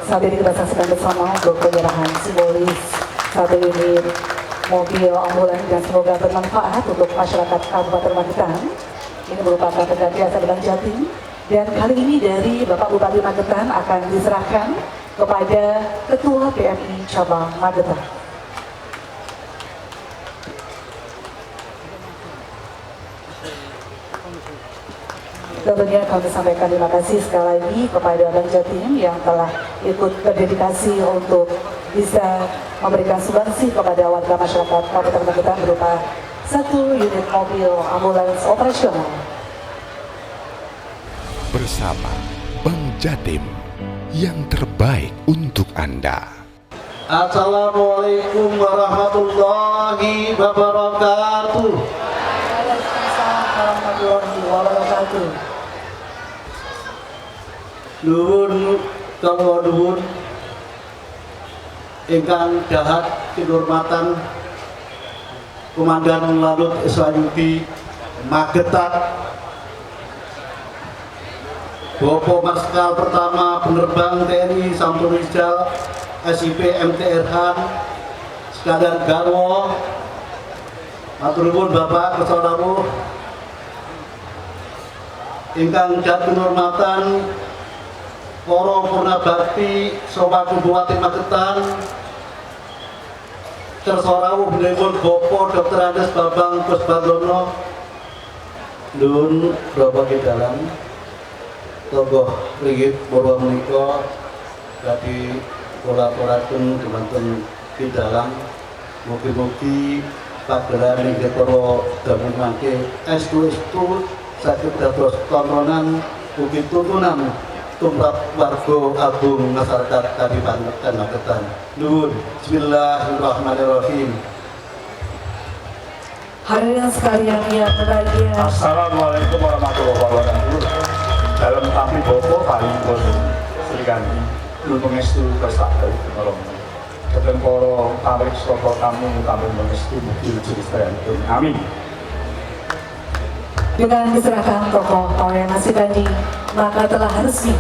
Saat ini kita saksikan bersama untuk penyerahan simbolis satu unit mobil ambulans dan semoga bermanfaat untuk masyarakat Kabupaten Magetan. Ini merupakan penggantian Sedang Jatim dan kali ini dari Bapak Bupati Magetan akan diserahkan kepada Ketua PMI Cabang Magetan. Tentunya kami sampaikan terima kasih sekali lagi kepada Bang Jatim yang telah ikut berdedikasi untuk bisa memberikan sumbangsih kepada warga masyarakat Kabupaten Magetan berupa satu unit mobil ambulans operasional. Bersama Bang Jatim, yang terbaik untuk Anda. Assalamualaikum warahmatullahi wabarakatuh. Waalaikumsalam warahmatullahi wabarakatuh. Nuwun kanggo nuwun ingkang dahat kinurmatan Komandan Lanut Iswayudi Magetan, Bapak Marskal Pertama Penerbang TNI Sampurrijal SIP MTR Han sekalian garwa, matur nuwun Bapak Kesaudara ingkang dahat kinurmatan para purna bakti Sobat Bupati Magetan, tersorawuh benipun Bapak Dr. Andes Bambang Kusbandono, nuwun Bapak Kidalang, togoh ringgit purwa menika dadi kolaborasi dumateng Kidalang. Mugi-mugi pagelaran inggih para damel mangke estu saged dados tontonan ugi tuntunan tumrap warga agung masyarakat Kabupaten Magetan. Nuwun. Bismillahirrahmanirrahim. Hadirin sekalian yang berbahagia. Assalamualaikum warahmatullahi wabarakatuh. Dalam tampi Bapak paling pun Sri Kandi nun pengestu prestasi menolong. Ketemu para pamrik saka tamu tamu pengestu mugi jenis terantun. Amin. Dengan diserahkan tokoh oleh Nasi Kandi, maka telah resmi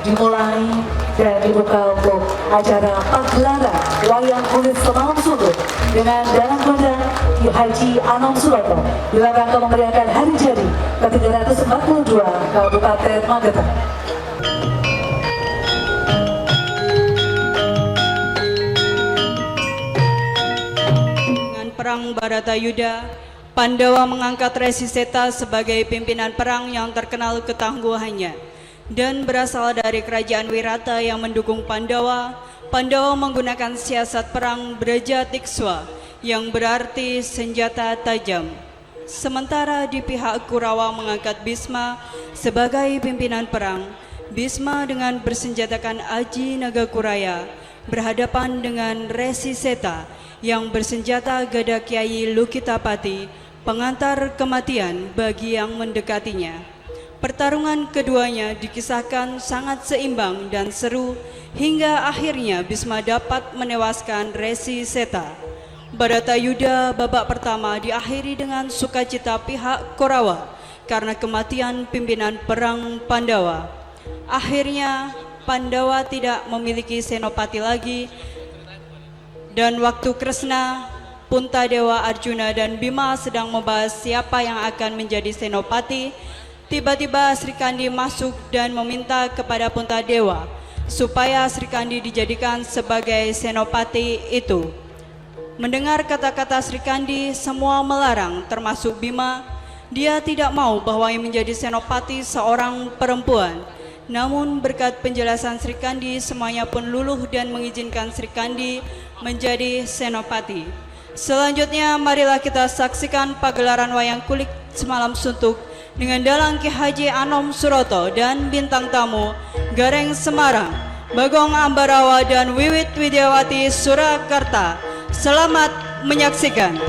dimulai dan dibuka untuk acara pagelaran wayang kulit Semalam Sunduk dengan dalam kondang Ki Haji Anom Suroto dalam rangka memeriahkan hari jadi ke-342 Kabupaten Magetan. Dengan perang Baratayuda, Pandawa mengangkat Resi Seta sebagai pimpinan perang yang terkenal ketangguhannya dan berasal dari kerajaan Wirata yang mendukung Pandawa. Pandawa menggunakan siasat perang Brajatikswa yang berarti senjata tajam. Sementara di pihak Kurawa mengangkat Bisma sebagai pimpinan perang. Bisma dengan bersenjatakan Aji Nagakuraya berhadapan dengan Resi Seta yang bersenjata Gada Kyai Lukitapati, pengantar kematian bagi yang mendekatinya. Pertarungan keduanya dikisahkan sangat seimbang dan seru hingga akhirnya Bisma dapat menewaskan Resi Seta. Baratayuda babak pertama diakhiri dengan sukacita pihak Korawa karena kematian pimpinan perang Pandawa. Akhirnya Pandawa tidak memiliki senopati lagi dan waktu Kresna, Puntadewa, Arjuna dan Bima sedang membahas siapa yang akan menjadi senopati, tiba-tiba Sri Kandi masuk dan meminta kepada Puntadewa supaya Sri Kandi dijadikan sebagai senopati itu. Mendengar kata-kata Sri Kandi, semua melarang termasuk Bima. Dia tidak mau bahwa yang menjadi senopati seorang perempuan. Namun berkat penjelasan Sri Kandi, semuanya pun luluh dan mengizinkan Sri Kandi menjadi senopati. Selanjutnya marilah kita saksikan pagelaran wayang kulit Semalam Suntuk dengan dalang Ki Haji Anom Suroto dan bintang tamu Gareng Semarang, Bagong Ambarawa dan Wiwit Widyawati Surakarta. Selamat menyaksikan.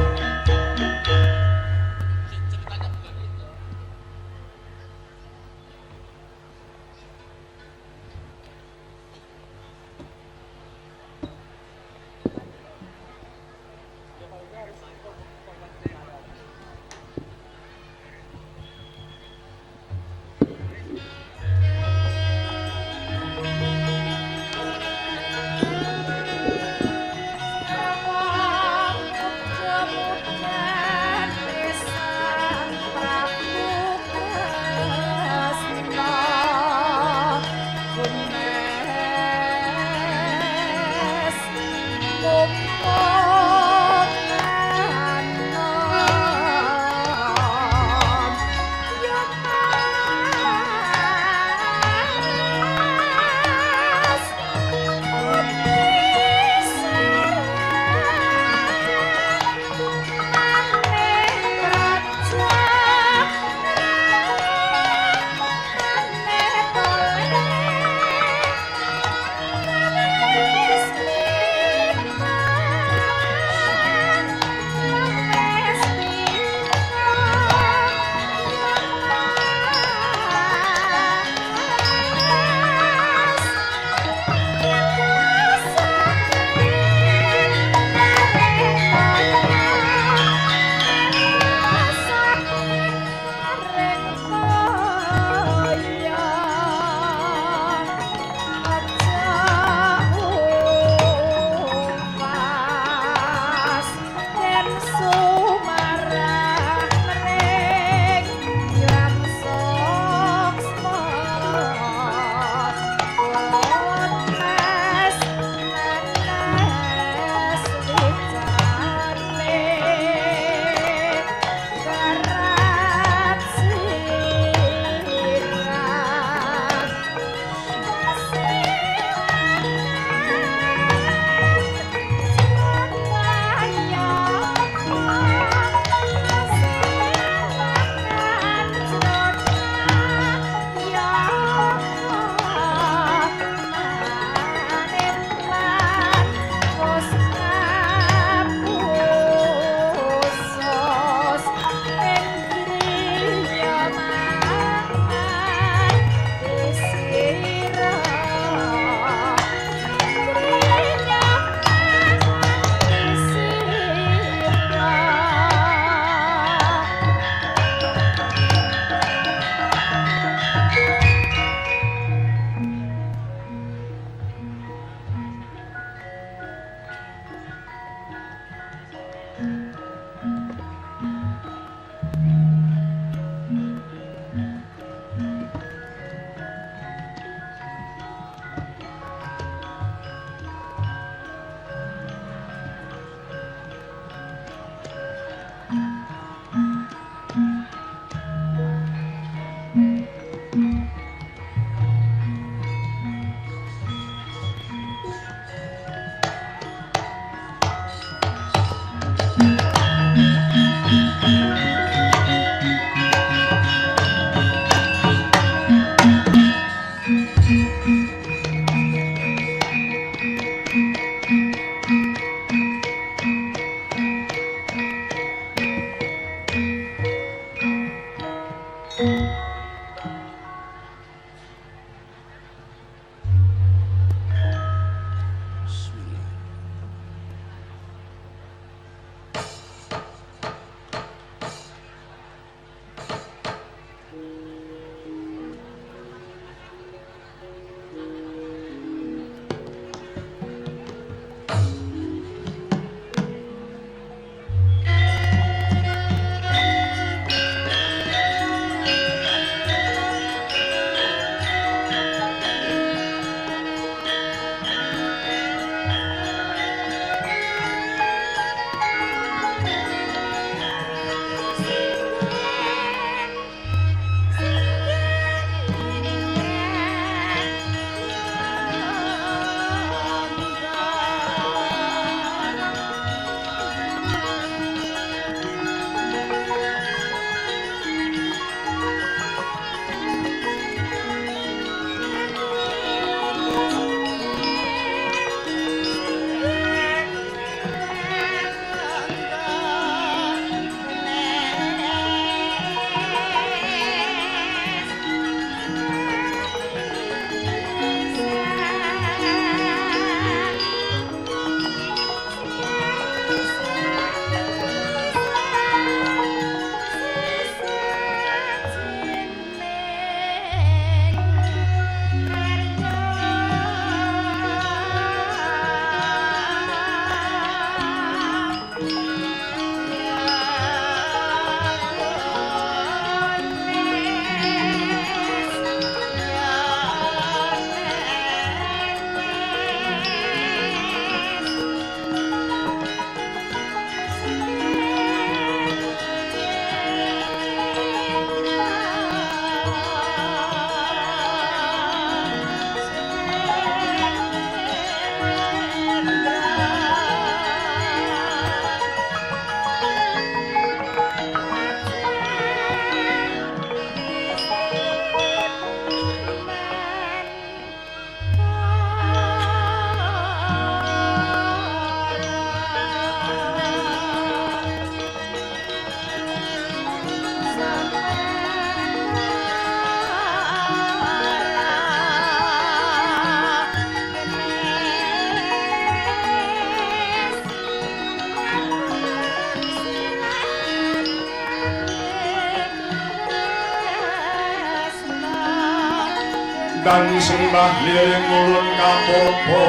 dan sembah liring ulun kapopo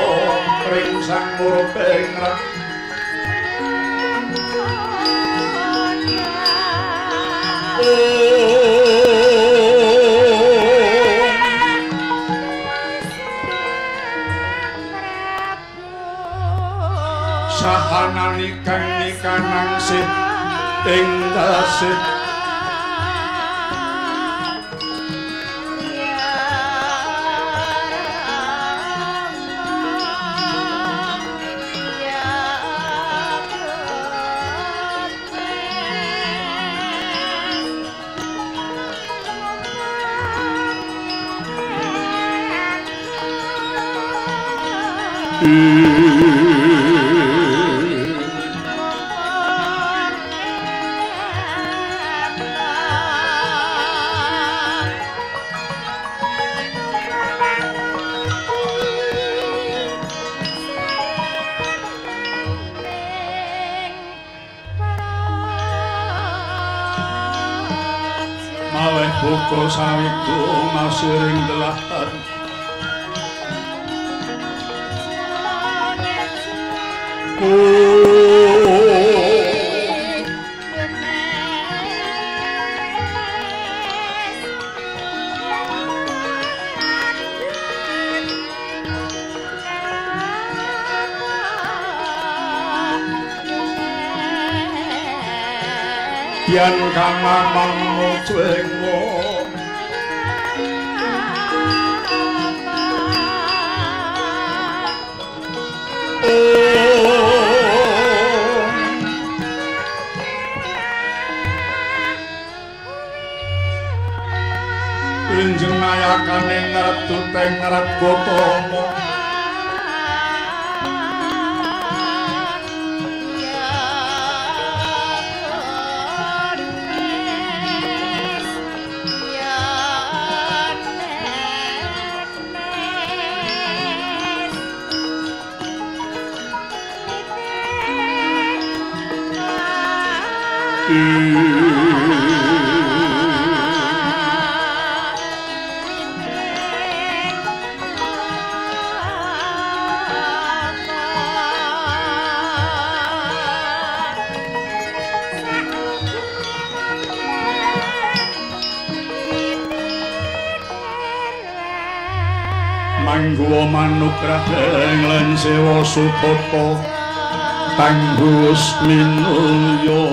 ring sang muruping sahanani kang nikanang sit ing dasit maweh buka sawiku masiring delahan yen kang mamang mucing wong Injenayakane ngertu teng ngerat botomo mangguwa manugrahing lan sewa supata tanggus minulya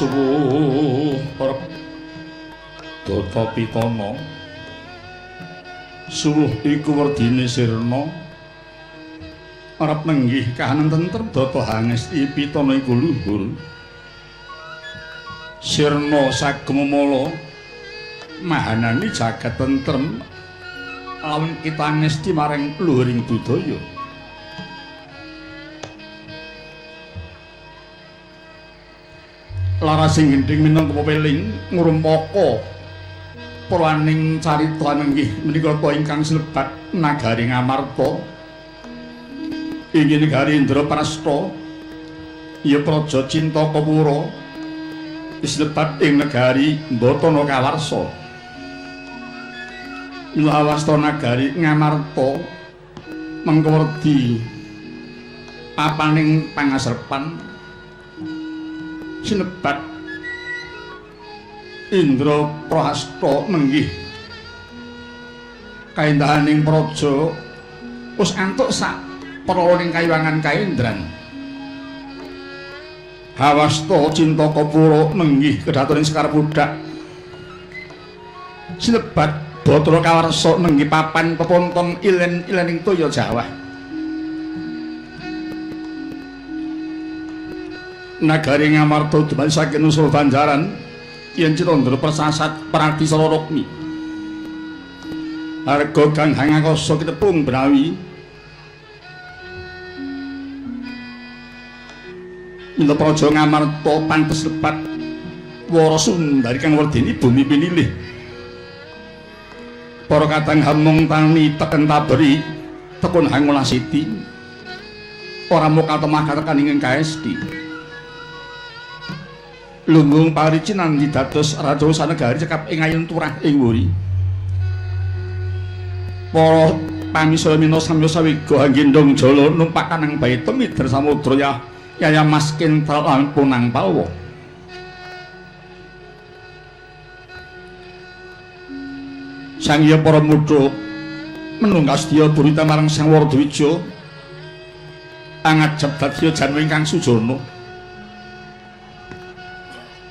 suwuh arep Data Pitana suwuh iku werdine sirna arep nenggih kahanan tentrem Data Hangesti Pitana iku luhur sirna sagem mala mahanani jagat tentrem lawan kita ngesti maring luhuring budaya larasing gendhing minangka pepeling ngrumpaka praning carita nenggih menika ingkang slebat nagari Ngamarta inggih negari Indraprastha ya praja Cintakapura dislebat ing negari Batana Kawarsa lawasta nagari Ngamarta mengko werdi apaning pangasrepan sinebat Indraprastha nenggih kaendahaning praja wis antuk sak prawaning kayuwangan kaendran hawasta Cintakapura nenggih kedatuning Sekar Budak sinebat Batara Kawarsa nenggih papan peponton ilen-ilening toya Jawa nagari Ngamarta dumadi saking usul Banjaran yen Cirandra persasat Prati Sararokmi harga kang hangakasa kitepung brawi Mila Praja Ngamarta pantes lepat Wara Sundari kang werdeni bumi pinilih para kadang hamung tani teken taberi tekun hangola siti ora muka temah katekan ingkang kaesti lumbung paricinan didados raja sanegari cekap ing ayun turah ing wuri para pamisara mina samya sawiga anggendong jala numpak kanang baita midher samudra yaya maskin punang palwa sang iya para mudha menunggas dia burita marang sang Wardawija angajab dadya janmu ingkang sujana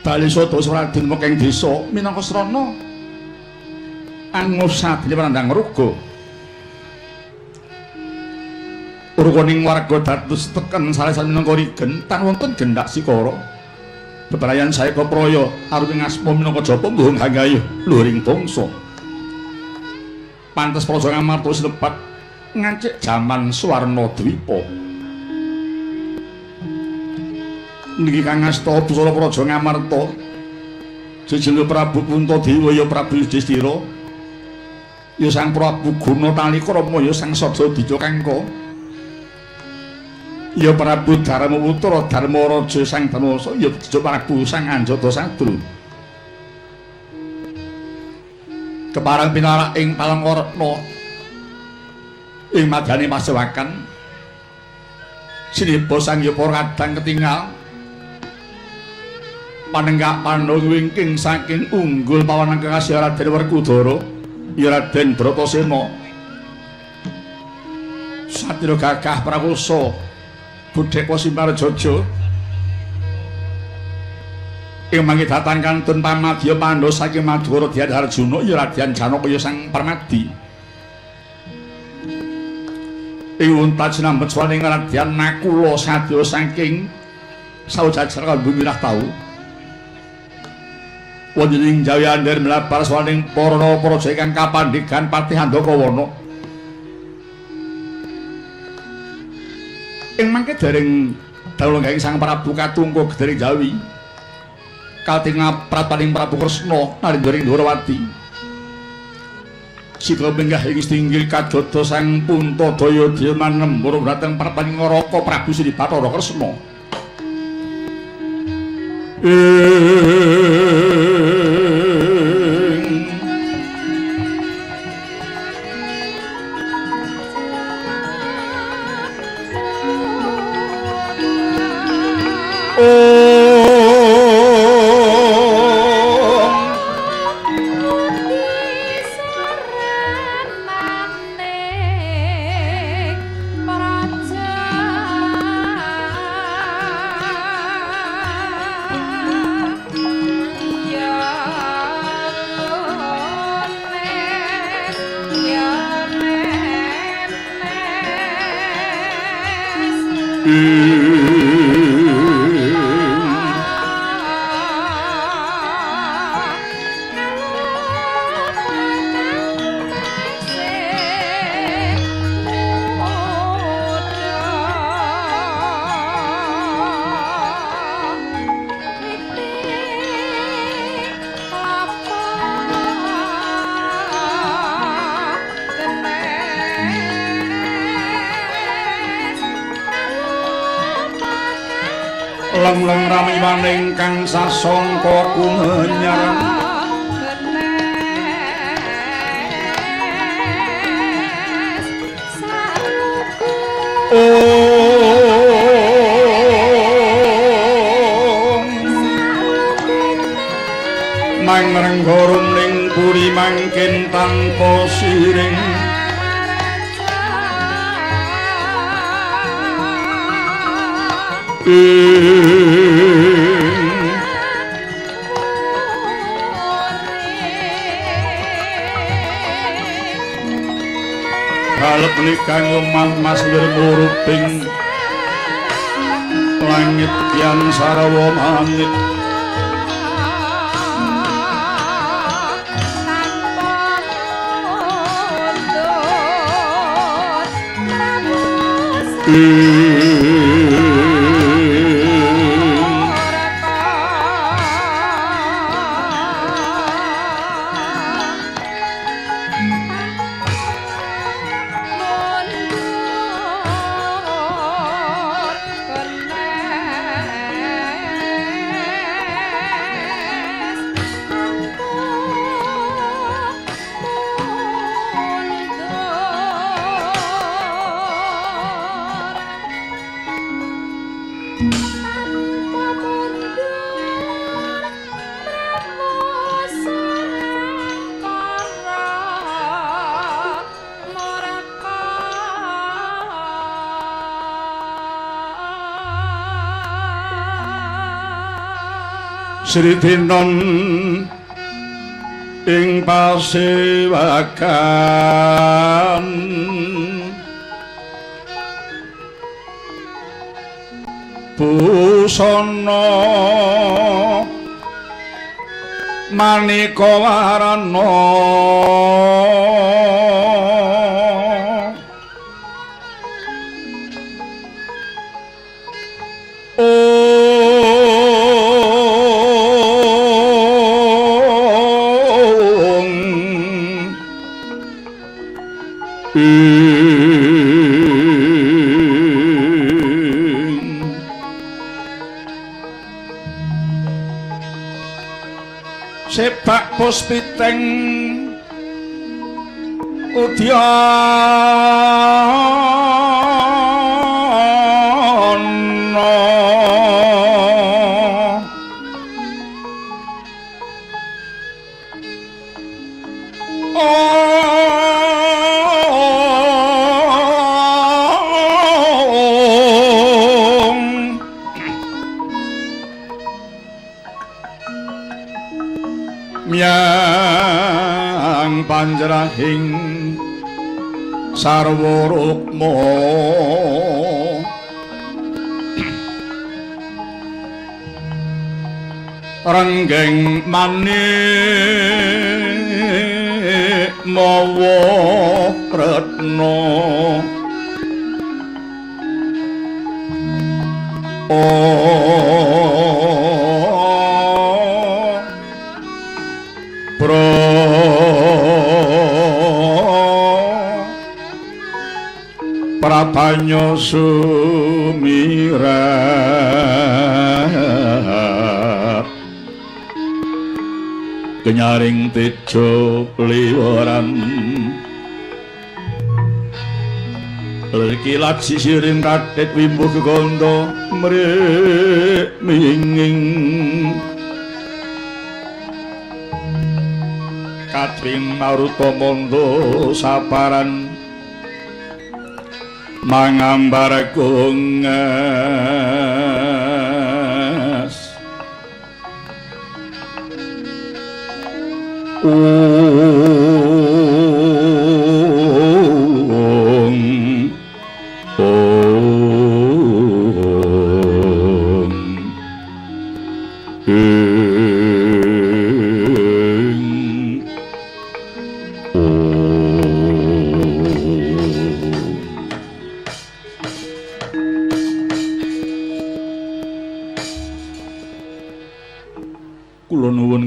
bali sada Raden mekeng desa minangka srana angusadene panandang ruga urwaning warga dados teken salesan minangka rigen tan wonten gendhak sikara bebrayan saeka praya arupi ngasma minangka japa mbuh hanggayuh luhuring bangsa pantes Praja Ngamarta sinepat ngancik jaman Swarna Dwipa niki kang ngasta busana Praja Ngamarta jejele Prabu Puntadewa ya Prabu Yudhistira ya Sang Prabu Gunatalika Rama ya Sang Sadadija Kangka ya Prabu Darmaputra Dharmaraja Sang Dharmawasa ya Prabu Sang Anjata Sadru keparang pinarak ing Palangkaretna ing madyaning pasewakan sineba sang para kadang ketingal panenggak pandhawa wingking saking unggul pawanang kekasih Raden Werkudara ya Raden Bratasena satira gagah prakusa budhek Simarajaja ing mangke datang kantun pamadya Pandhawa saking Madukara Dyat Arjuna ya Raden Janaka ya Sang Parmadi ing untat sinambet swaning Raden Nakula sadya saking saujajar kanggo mirah tau wonten ing Jayander mlabar swaning para praja ingkang kapandhegan Patih Handakawana ing mangke dereng dalunging Sang Prabu Katungga Gedhering Jawi katinga prapaning Prabu Kresna narindaring Dwarawati sika benggah ing stinggil kadada Sang Puntabaya dimanembur dhateng prapaning Raka Prabu Sri Bathara Kresna leng-leng rami maning kang sasangka kumenyang mangrengga rumling puri mangkin tanpa siring kalep nikang lemah mas wirmuruping langit yang sarawa manit Sri Tinon ing pasewakan busana manika warana sepak puspiteng udyana yang panjerahing sarwa rukma renggeng manik mawa retna Prabanyo sumirat kenyaring tejo liwaran kilat sisirin radet wimbuh kegondo mrek minging katring maruta mondo saparan mangambar gungas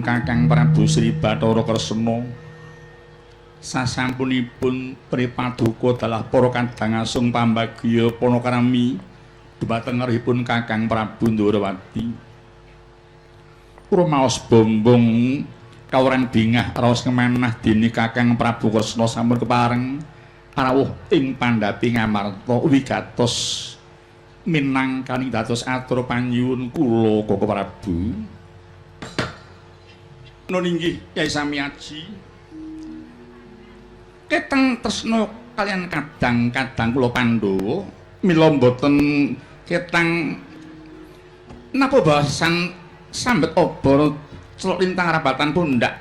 Kakang Prabu Sri Bathara Kresna sasampunipun pripaduka dalah para kadang asung pambagya panakrami dhumateng ngarihipun Kakang Prabu Ndrawati rumaos bombong kawuran bingah raos kemanah dene Kakang Prabu Kresna sampun kepareng rawuh ing pandhapi ngamarta wigatos minangkani dados atur panyuwun kula Kakang Prabu. Nun inggih Kyai Samiaji keteng tresna kalian kadang-kadang kula Pandhawa mila boten ketang napa bahasan sambet obor celuk lintang rabatan pundak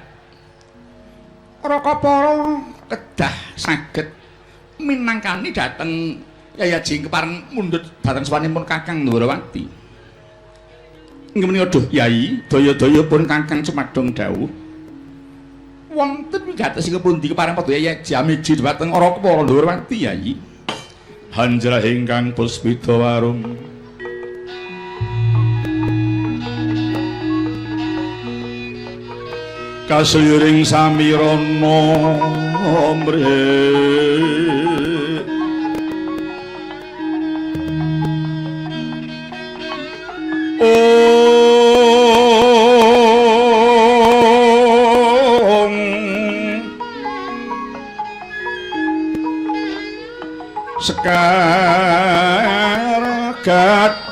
raka para kedah saged minangkani dhateng Yayaji kepareng mundhut dhateng sawanipun Kakang Ndrawati. Inggih menika duh Yai, daya-daya pun Kakang Cemadong dawuh. Wonten wigatosipun pundi kepareng padha Yayi Jamiji dhateng Raka para Ndrawati Yai. Hanjrah ingkang puspita warum kasliring samirana mrih Sekar gadung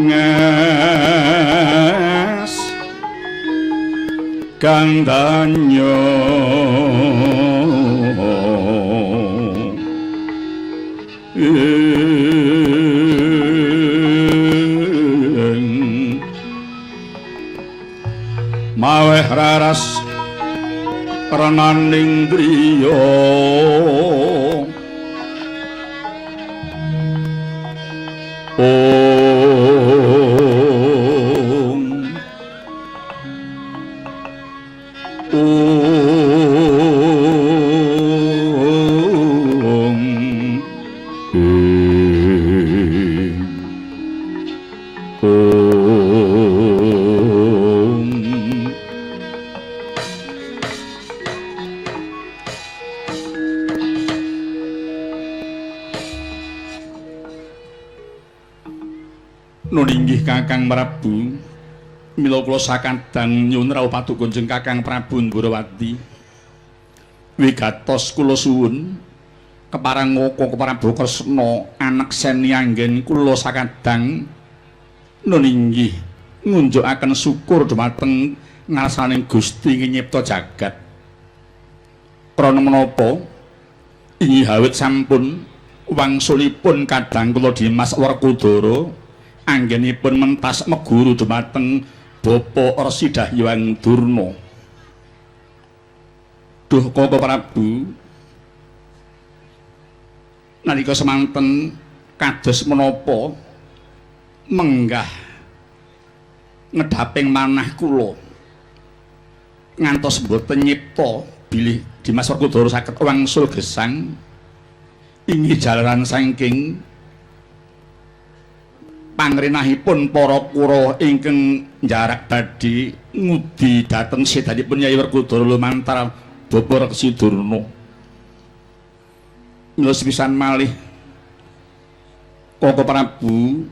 ngas gandanyo maweh raras renaning driya Nuninggih Kakang Prabu, mila kula sakadang nyuwun rawuh padukanjeng Kakang Prabu Ndrawati. Wigatos kula suwun keparang ngoko Prabu Kresna anak seni anggen kula sakadang nuninggih ngunjukaken syukur dhumateng ngarsaning Gusti nyipta jagat. Krana menapa inggih awit sampun wangsulipun kadang kula Dimas Werkudara anggenipun mentas meguru dhumateng Bapa Resi Dahyang Durna. Duh Koko Prabu, nalika semanten kados menapa menggah ngedhaping manah kula ngantos boten nyipta bilih Dimas Werkudara saged wangsul gesang inggih jalaran saking pangrenahipun para kura ingkang njarak badhe ngudi dhateng sedanipun Nyai Werkudara lumantar Bapa Resi Durna. Mila sepisan malih Koko Prabu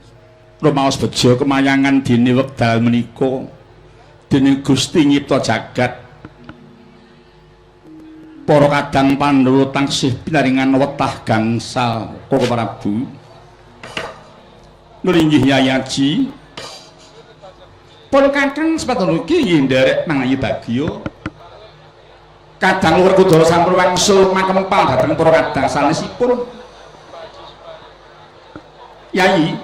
rumaos beja kemayangan dene wekdal menika dening Gusti nyipta jagat. Para kadang Pandhawa taksih pinaringan wetah gangsal Koko Prabu. Nuringgih Yayaji para kadang sepatutnya iki nderek nang Ayu Bagya kadang Werkudara sampun wangsul makempal dhateng para kadang sanesipun. Yayi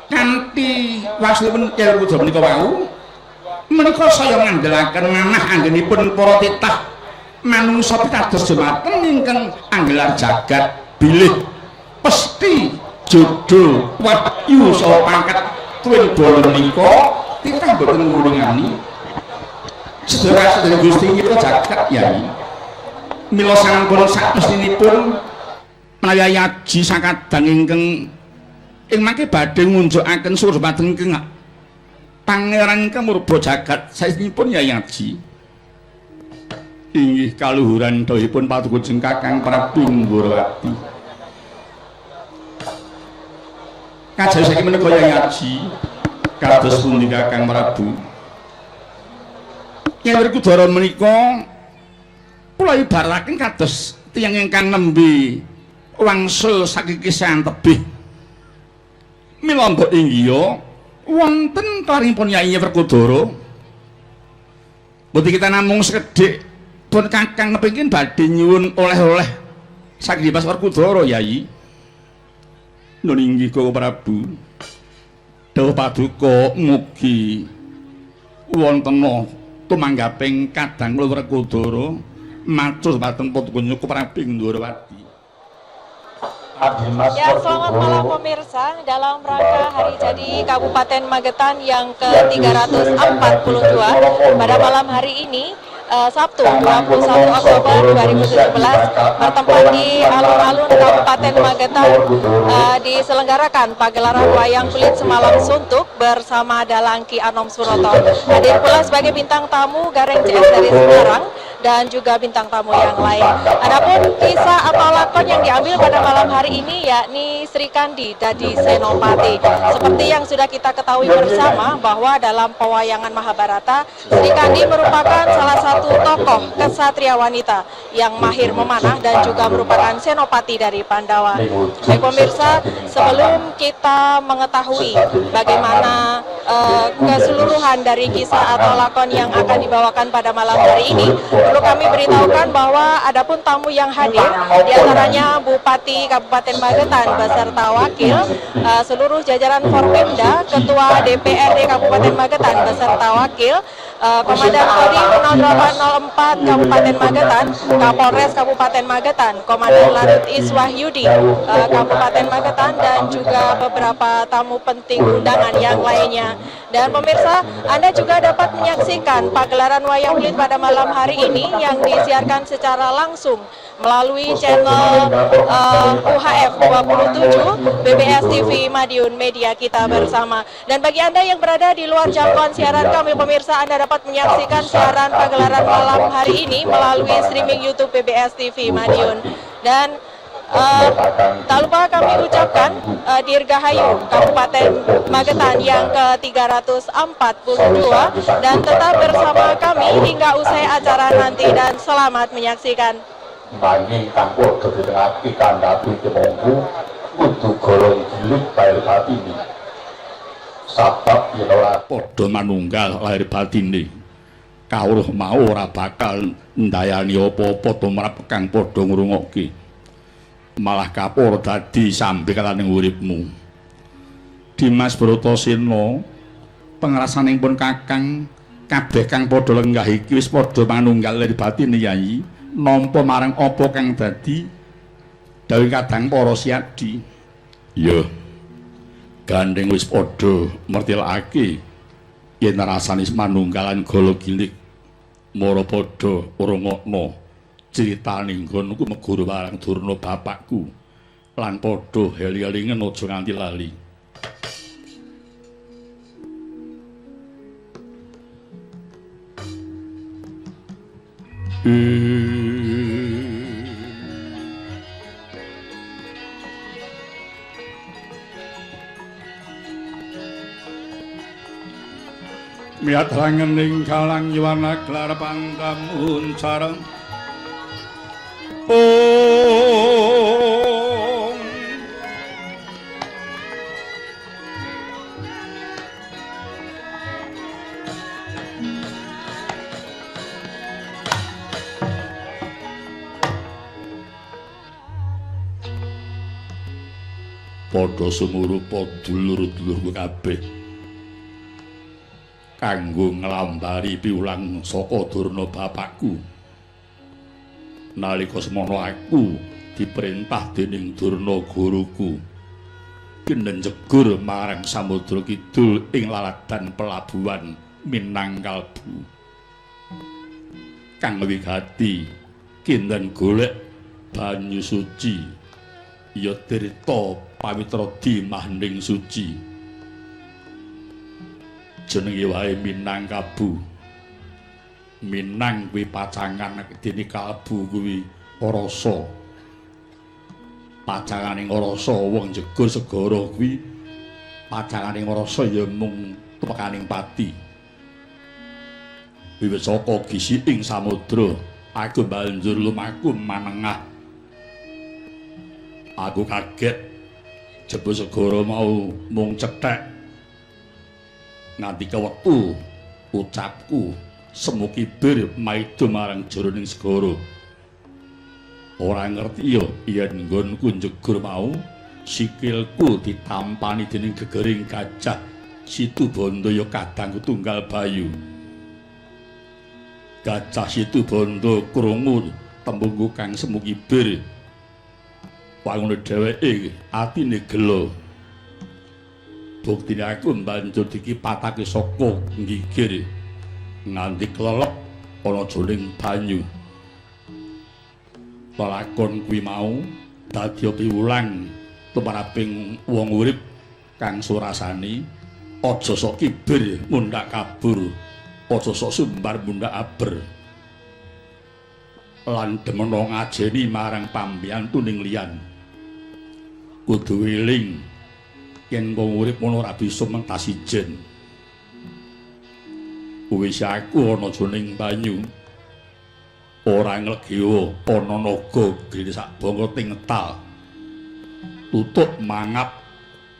kanthi wangsulipun Nyai Werkudara menika wau menika saya ngandelaken manah anggenipun para titah manungsa pitados dhumateng ingkang anggelar jagat bilih pesti jodoh wahyu saha pangkat tuwin bala menika titah boten ngurungani sedherek Gusti nyipta jagat Yai. Mila sampun sakmestinipun menawi Yaji sakadang ingkang ing mangke badhe ngunjukaken suwur dhumateng Pangeran Kamurba jagat saenipun Yai Yaji. Inggih kaluhuran dawuhipun padukanjeng Kakang Prabu Ndrawati. Kados saiki menika Yai Yaji kados pundi Kakang Prabu. Nyai Werkudara menika kula ibaraken kados tiyang ingkang nembe wangsul sakikisan tebih. Mila mbok inggih wonten karingipun Nyai Werkudara. Boten kita namung sekedhik pun Kakang kepengin badhe nyuwun oleh-oleh saking Dimas Werkudara Yai. Nun inggih Koko Prabu dawuh paduka mugi wontena tumanggaping kadang kula Werkudara matur dhateng paduka Koko Prabu Ndrawati. Ya, selamat malam pemirsa. Dalam rangka hari jadi Kabupaten Magetan yang ke-342 pada malam hari ini, Sabtu 21 Oktober 2017 bertempat di alun-alun Kabupaten Magetan diselenggarakan pagelaran wayang kulit Semalam Suntuk bersama Dalang Ki Anom Suroto. Hadir pula sebagai bintang tamu Gareng CS dari Semarang dan juga bintang tamu yang lain. Adapun kisah atau lakon yang diambil pada malam hari ini yakni Sri Kandi Dadi Senopati. Seperti yang sudah kita ketahui bersama bahwa dalam pewayangan Mahabharata, Sri Kandi merupakan salah satu tokoh kesatria wanita yang mahir memanah dan juga merupakan senopati dari Pandawa. Baik pemirsa, sebelum kita mengetahui bagaimana keseluruhan dari kisah atau lakon yang akan dibawakan pada malam hari ini, perlu kami beritahukan bahwa adapun tamu yang hadir, diantaranya Bupati Kabupaten Magetan beserta wakil, seluruh jajaran Forpimda, Ketua DPRD Kabupaten Magetan beserta wakil, Komandan Kodim 0804 Kabupaten Magetan, Kapolres Kabupaten Magetan, Komandan Lanut Iswahyudi Kabupaten Magetan, dan juga beberapa tamu penting undangan yang lainnya. Dan pemirsa, Anda juga dapat menyaksikan pagelaran wayang kulit pada malam hari ini yang disiarkan secara langsung melalui channel UHF 27 BBS TV Madiun Media Kita Bersama. Dan bagi Anda yang berada di luar jangkauan siaran kami pemirsa, Anda dapat menyaksikan siaran pagelaran malam hari ini melalui streaming YouTube BBS TV Madiun. Dan tak lupa kami ucapkan Dirgahayu Kabupaten Magetan yang ke-342 dan tetap bersama kami hingga usai acara nanti dan selamat menyaksikan. Nanging kang padha ditengahke kandhati kemongku kudu golong gilik lahir batine. Sabab yen ora padha manunggal lahir batine, kawruh mau ora bakal ndayani apa-apa tumrap kang padha ngrungokke. Malah kapur dadi sambe kalaning uripmu. Dimas Bratasena, pangrasanipun Kakang kabeh kang padha lenggah iki wis padha manunggal lahir batine Yayi. Nampa marang apa kang dadi dawuh kadang para siadi. Ya, gandeng wis padha mertilake yen rasane manunggalan golo gilik mara padha ngrungokno critane nggonku meguru marang Durna bapakku lan padha heli-elingen aja nganti lali. Miat rangening kalang yuwana gelar pangkamun sareng Om padha sumurupa dulur-dulurku kabeh kanggo nglambari piwulang saka Durna bapakku. Nalika semono aku diperintah dening Durna guruku kinenjegur marang Samudra Kidul ing laladan pelabuhan Minangkalbu. Kang wigati kinden golek banyu suci ya tirta pawitra dimahning suci. Jenenge wae Minangkabu. Minang kuwi pacangan dene kalbu kuwi rasa. Pacanganing rasa wong jegur segara kuwi pacanganing rasa ya mung tumekaning pati. Wiwit saka gisi ing samudra, aku banjur lumaku manengah. Aku kaget jebul segara mau mung cethek. Nganti kewektu ucapku semu kibir maido marang jroning segara. Ora ngerti ya yen nggonku njegur mau sikilku ditampani dening gegering gajah Situbanda ya kadang tunggal bayu. Gajah Situbanda krungu tembungku kang semu kibir wangune dheweke atine gelo. Buktine aku banjur dikipatake saka nggigir nganti klelep ana jroning banyu. Lakon kuwi mau dadi piwulang tumaraping wong urip kang surasani aja sok kibir mundhak kabur, aja sok sumbar mundhak aber. Lan demena ngajeni marang pambiyantuning liyan. Kudu eling yen wong urip ngono ora bisa mentas ijen. Wis aku ana jroning banyu. Ora nglegewa ana naga gede sak bangka tingetal. Tutuk mangap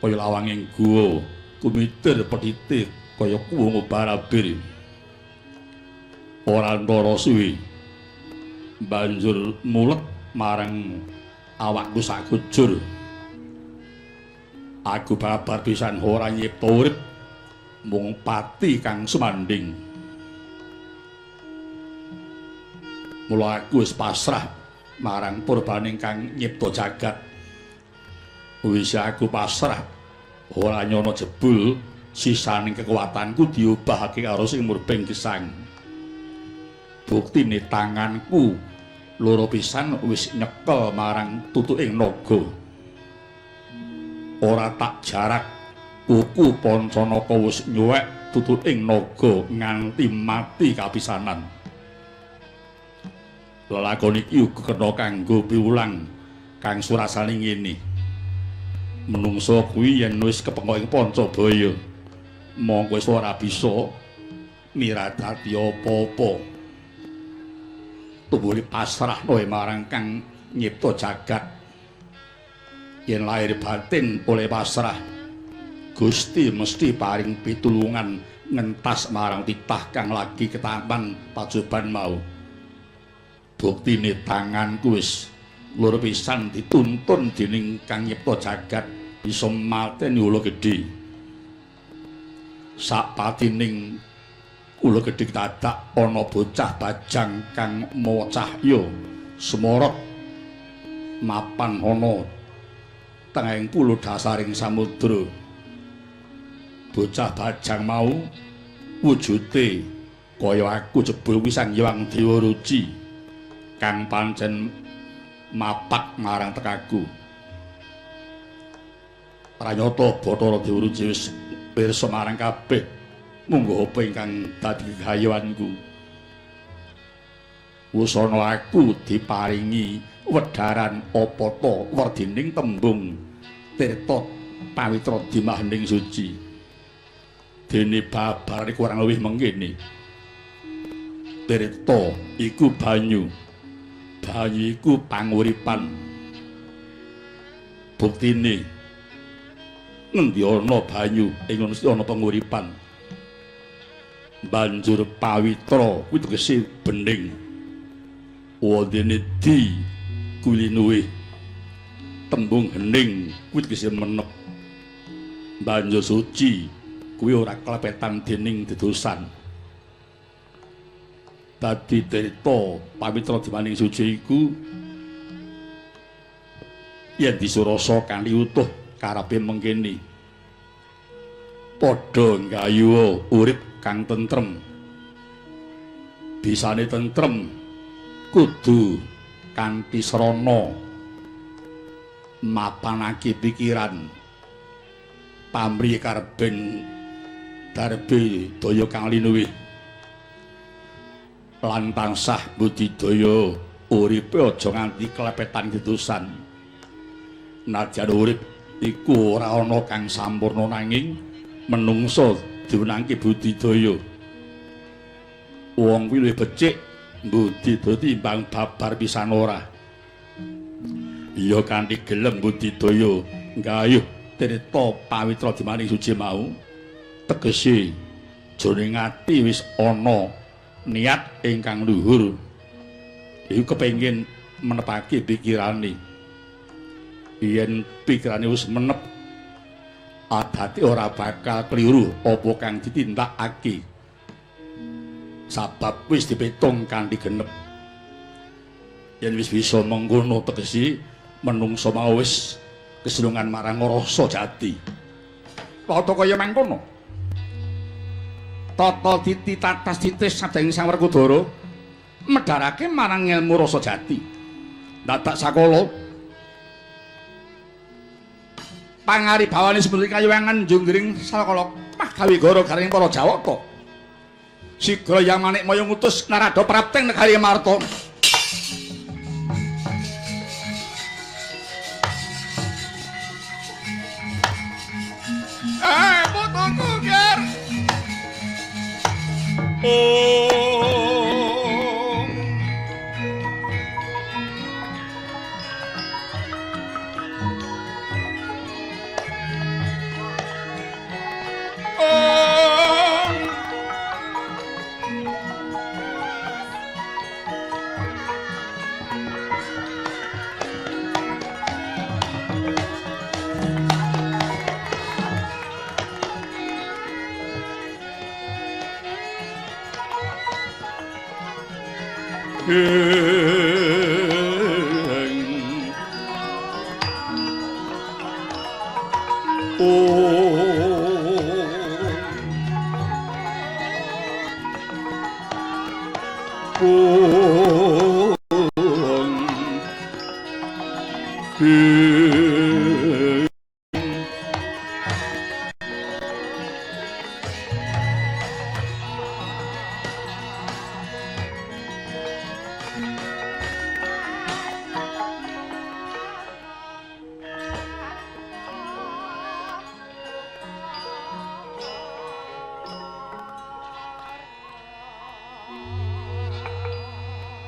kaya lawanging guwa, kumitir petite kaya kuwung barabir. Ora antara suwi banjur mulet marang awakku sakujur. Aku babar pisan ora nyipta urip mung pati kang sumanding. Mula aku wis pasrah marang purbaning kang nyipta jagat. Wis aku pasrah ora nyono jebul sisaning kekuatanku diubahake karo sing murbeng gesang. Buktine tanganku loro pisan wis nyekel marang tutuking naga. Ora tak jarak kuku Pancanaka wis nyuwek tutuking naga nganti mati kapisanan. Lelakon iki uga kena kanggo piwulang kang surasane ngene. Menungso kuwi yen wis kepengko ing Pancabaya, mongko wis ora bisa miradati apa-apa. Tuwuhe pasrahno marang kang nyipta jagat. Yen lahir batin oleh pasrah, Gusti mesti paring pitulungan ngentas marang titah kang lagi ketaman pajoban mau. Buktine tanganku wis loro pisan dituntun dening kang nyipta jagat bisa mateni ula gedhe. Sapatining ula gedhe dadak ana bocah bajang kang mawa cahya semorot mapan ana tengahing pulo dasaring samudra. Bocah bajang mau wujude kaya aku jebul wisang Hyang Dewa Ruci kang pancen mapak marang tekaku. Pranyata Bathara Dewa Ruci wis pirsa marang kabeh munggo apa ingkang dadi gayuhanku. Wusana aku diparingi wedharan apa ta werdining tembung tirta pawitra dimahning suci. Dene babar kurang luwih mengkene. Tirta iku banyu. Banyu iku panguripan. Buktine ngendi ana banyu ing ngono ana panguripan. Banjur pawitra kuwi tegese bening. Wondene di kulinuwe tembung hening kuwi tegese menep. Banjur suci kuwi ora klepetan dening dedosan. Dadi tirta pawitra dimaning suci iku yen disurasa kanthi utuh karepe mengkene. Padha nggayuha urip kang tentrem. Bisane tentrem kudu kanthi srana mapanake pikiran pamrih karebing darbe daya kang linuwih lan tansah budidaya uripe aja nganti klepetan dedosan. Nadyan urip iku ora ana kang sampurna nanging menungsa diwenangke budidaya. Wong kuwi luwih becik budidaya timbang babar pisan ora. Iya kanthi gelem budidaya nggayuh tirta pawitra dimaning suci mau tegese jroning ati wis ana niat ingkang luhur. Iku kepengin menepake pikirane. Yen pikirane wis menep, adate ora bakal kliru apa kang ditindakake. Sabab wis dipetung kanthi genep. Yen wis bisa mengkono tegese menungso mau wis kesenungan marang rasa jati. Tata kaya mangkono. Tata titi tatas titis sadayang Sang Werkudara medharake marang ilmu rasa jati. Dadak sakala pangaribawane sepundi kayuwangan junggring sakala pagawe gara garing para Jawata. Sigra yang manik moyo ngutus Narada Prapting negari Marta. Putuku ger.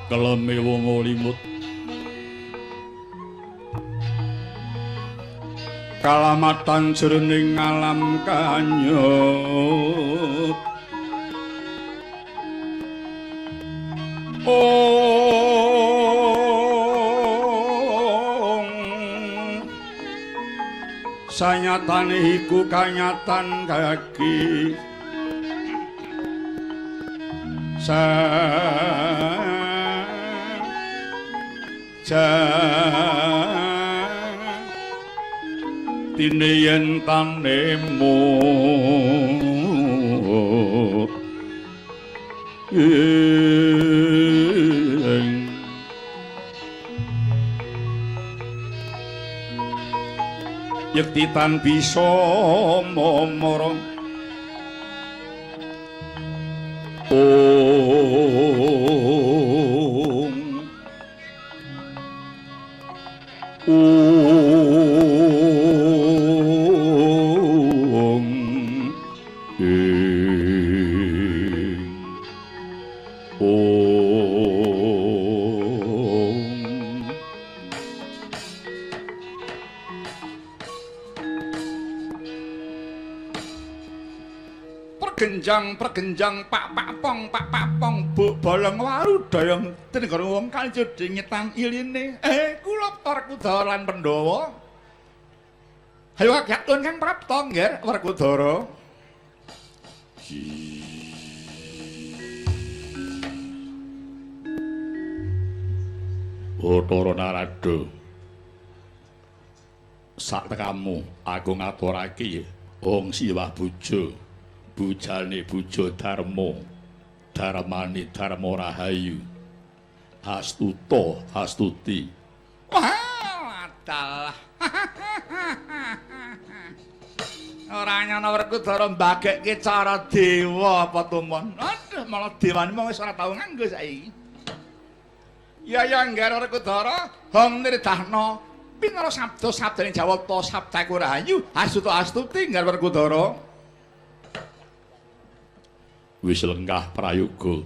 Keleme wong limut kalamatan jroning alam kanyut sanyatane iku kanyatan kaki dene yen tanemu yekti tan bisa momoro pergenjang pak pong buk bolong waru dayang tinegara wong kaljodhe nyetan iline kula Werkudara lan Pandhawa ayo kagatun Kang Prapta nggih Werkudara Bathara Narada sak tekamu aku ngaturake wong Siwah Buja bujane bujo Darma Darmane Darma Rahayu Astuta Astuti wah adalah ora nyana Werkudara mbagekke cara dewa apa tumon aduh malah dewane mung wis ora tau nganggo saiki ya nggih Werkudara hong nirdahna pinara sabda-sabdane Jawata Sabdaku Rahayu Astuta Astuti nggih Werkudara wis lenggah prayoga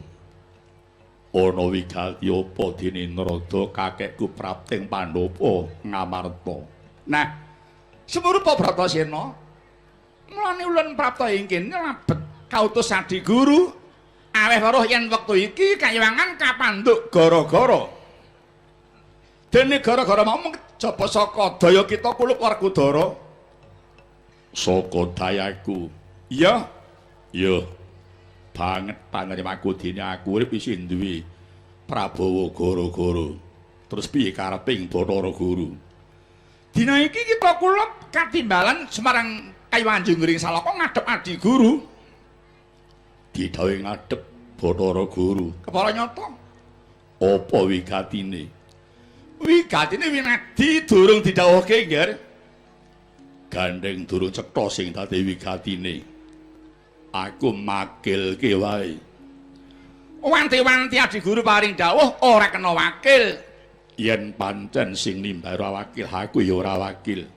ana wigati apa dene Narada kakekku Prapting Pandhawa ngamarta. Nah, semurupa Bratasena mulane ulun Prapta ingkang nglabet kautus Sadi Guru aweh weruh yen wektu iki kayiwangan kapandhuk gara-gara. Dene gara-gara mau kejaba saka daya kita kuluk Werkudara. Saka dayaku. Iya. Banget panerimaku dene aku urip isih duwe Prabawa gara-gara. Terus piye kareping Bathara Guru? Dina iki kita kula katimbalan Semarang Kayuwangan Jenggring Salaka ngadhep Adi Guru. Didhawuhi ngadhep Bathara Guru. Kepala nyata. Apa wigatine? Wigatine winadi durung didhawuhke, Nggih. Gandeng durung cetha sing dadi wigatine. Aku makilke wae. Wanti-wanti Adi Guru paring dawuh ora kena wakil. Yen pancen sing nimbali wakil aku ya ora wakil.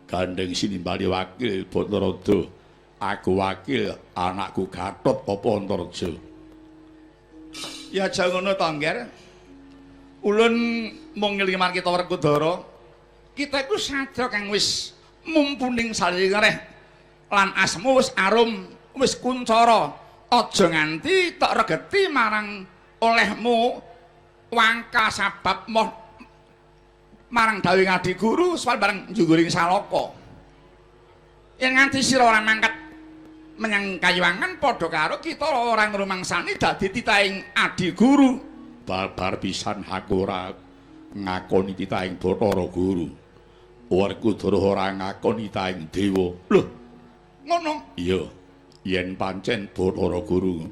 Gandeng sinimbali wakil Bathara. Aku wakil anakku Gatot apa Antareja. Ya aja ngono to, Ngger. Ulun mung ngelingi kita Werkudara. Kita iku sadra kang wis mumpuning salingreh lan asmu wis arum, wis kuncara. Aja nganti tok regeti marang olehmu wangka sabab moh marang dawuh Adi Guru soal bareng Jenggring Salaka. Yen nganti sira ora mangkat menyang Kayuwangan padha karo kita ora ngrumangsani dadi titahing Adi Guru. Bar pisan aku ora ngakoni titahing Bathara Guru. Werkudara ora ngakoni titahing dewa. Lho, ngono? Iya. Yen pancen Bathara Guru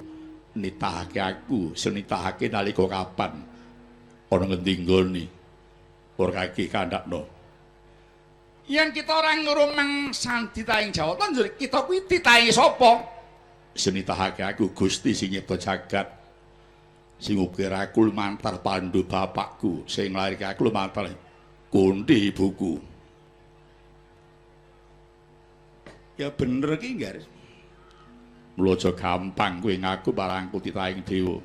nitahake aku, senitahake nalika kapan? Ana ngendi nggone? Ora kaki kandhakno. Yen kita ora ngrumangsani titahing Jawata, kita kuwi titahing sapa? Senitahake aku Gusti sing nyipta jagat. Sing ukir aku lumantar Pandhu bapakku, sing nglairke aku lumantar Kunti ibuku. Ya bener ki, Nggar. Mula aja gampang kowe ngaku barangku titahing dewa.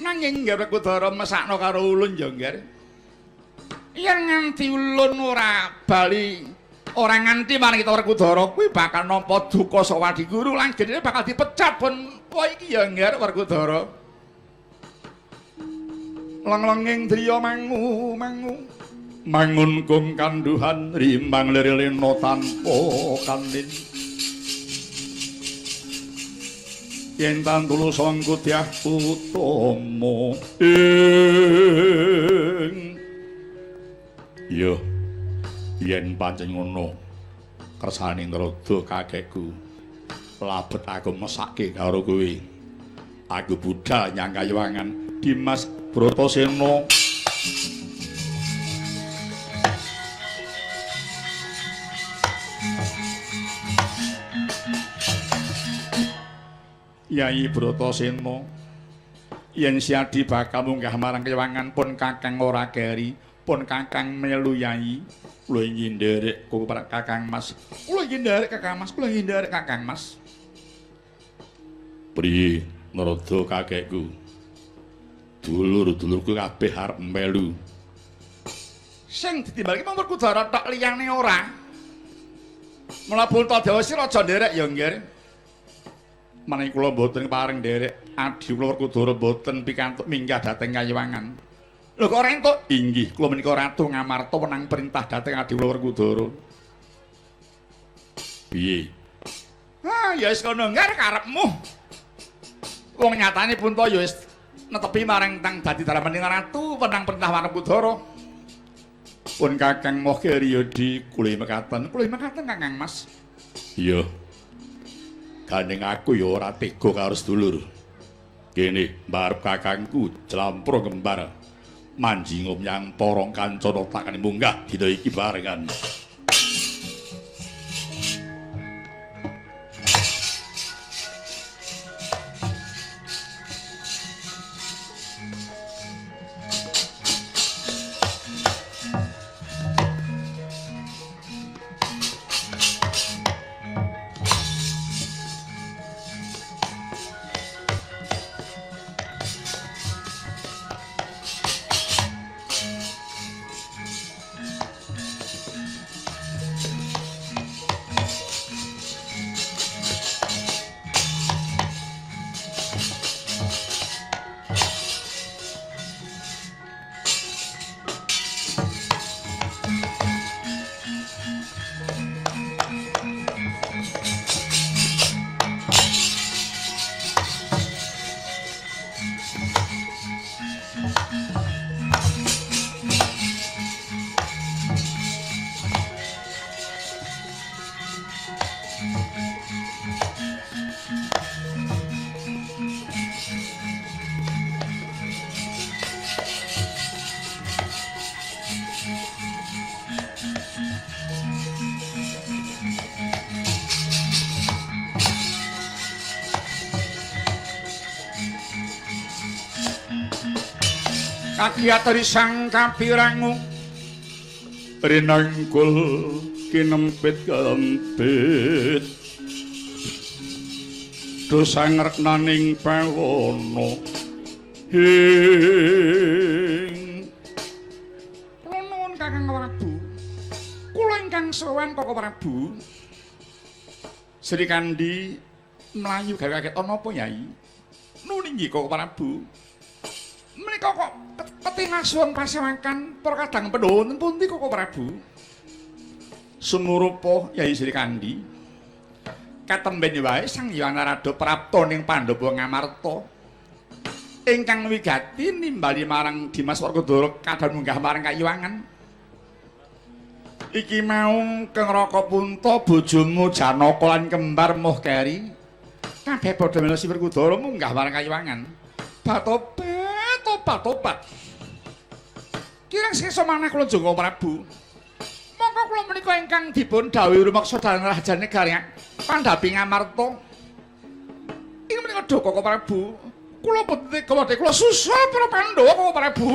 Nanging Nggar Werkudara mesakno karo ulun ya, Nggar. Yen nganti ulun ora bali, ora nganti marang kita Werkudara kuwi bakal nampa duka saka Adi Guru lan jenenge bakal dipecat pun kowe iki ya, Nggar Werkudara. Lang-langing driya mangun kung kanduhan rimbang lirelena tanpa kandhen. Yen tantulu sangku tiah utama yo yen pancen ngono kersane ngrada kakekku labet aku mesake karo kowe. Aku budal nyang Kayuwangan Dimas Bratasena. Yai Bratasena, yen Siadi bakal munggah marang Kayuwangan pun Kakang ora keri, pun Kakang melu Yai. Kula ingin nderek Kakang Mas. Kula ingin nderek Kakang Mas, kula ingin nderek Kakang Mas. Priye narada kakekku? Dulur-dulurku kabeh arep melu. Sing ditimbalke mung Werkudara tok liyane ora. Mula Bultadawa sira aja nderek ya, Nggih. Menawi kula mboten paring nderek, Adi kula Werkudara mboten pikantuk minggah dhateng Kayuwangan. Lho kok ora entuk? Inggih, kula menika Ratu Ngamarta wenang perintah dhateng Adi kula Werkudara. Piye? Ya wis kono, Nggar, karepmu. Wong nyatane Punta ya wis netepi marang tang dadi dalemaning ratu wenang perintah Werkudara. Pun Kakang moh keri di kula mekaten Kakang Mas. Iya. Gandeng aku ya ora tega karo sedulur. Kene mbarep kakangku Jlampra kembar. Manjingum yang porong kancana takane munggah dina iki barengan. kagiatari sang kapirangu rinangkul kinempit kalempit dosa ngreknaning pawana hing kula nuwun Kakang Prabu kula ingkang sowan Koko Prabu Sri Kandi mlayu gawe kaget ana apa Yai nuwun inggih Koko Prabu menika kok ketinasuhan pasewakan para kadang Pandhawa wonten pundi Koko Prabu sumurupa Yai Sri Kandi katemben wae Sang Hyang Narada prapta ning Pandhawa Ngamarta ingkang wigati nimbali marang Dimas Werkudara kadang munggah marang Kayuwangan iki mau Kang Raka Punta bojomu Janaka lan kembar Moh Keri kabeh padha melu Si Werkudara munggah marang Kayuwangan tobat kirang sesa manah kula Jonggo Prabu mongko kula menika ingkang dipun dawuhi rumaksa dalan Raja Negari Pandhapi Ngamarta ing menika Koko Prabu kula putih kula susah para Pandhawa Koko Prabu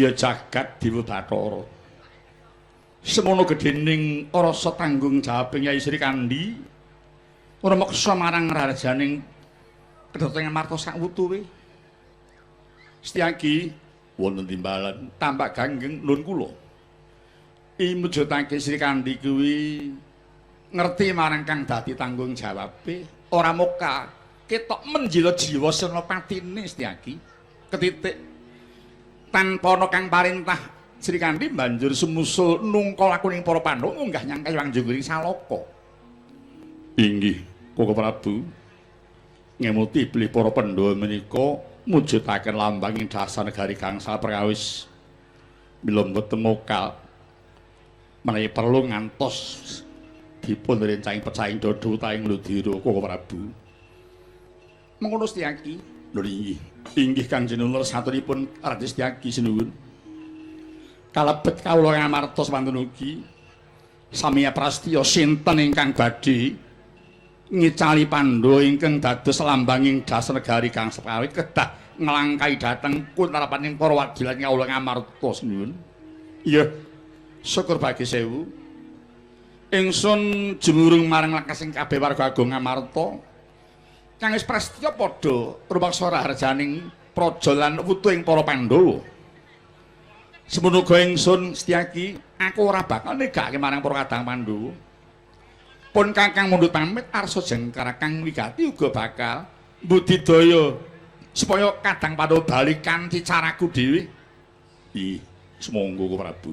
ya jagat Dewa Bathara semono gedhening rasa tanggung jawab Nyai Sri Kandi ora maksa marang rajaning Kedhaton Ngamarta sak wutuhe Setyaki wonten timbalan tambak ganggeng nuwun kula imujudake Sri Kandi kuwi ngerti marang kang dadi tanggung jawabe ora moka ketok menjila jiwa senopatine Setyaki ketitik tanpa ana kang parintah Sri Kandi banjur sumusul nungkal lakuning para Pandhawa munggah nyang Kayuwangan Jonggoring Salaka. Inggih, Koko Prabu. Ngemuti bilih para Pandhawa menika mujudaken lambanging dasar negari gangsal perkawis mila mboten mokal menawi perlu ngantos dipun rencang pecahing dada utaing Ludira Koko Prabu. Mengono Setyaki lho inggih Kanjeng Nular saturipun Raden Setyaki sinuwun kalebet kawula Ngamarta samanten ugi samiya prastya sinten ingkang badhe ngicali Pandhawa ingkang dados lambanging dasar negari gangsal kawit kedah nglangkai dhateng kunarapaning para wagilan kawula Ngamarta sinuwun iya syukur bagi sewu ingsun jumurung marang lakasing kabeh warga agung Ngamarta kang wis prastya padha rumaksa rajaning praja lan wutuhing para Pandhawa. Semono uga ingsun Setyaki, aku ora bakal negake marang para kadang Pandhawa. Pun Kakang mundhut pamit arsa jengkar kang wigati uga bakal mbudidaya supaya kadang Pandhawa bali kanthi caraku dhewe. Ih, semonggo Koko Prabu.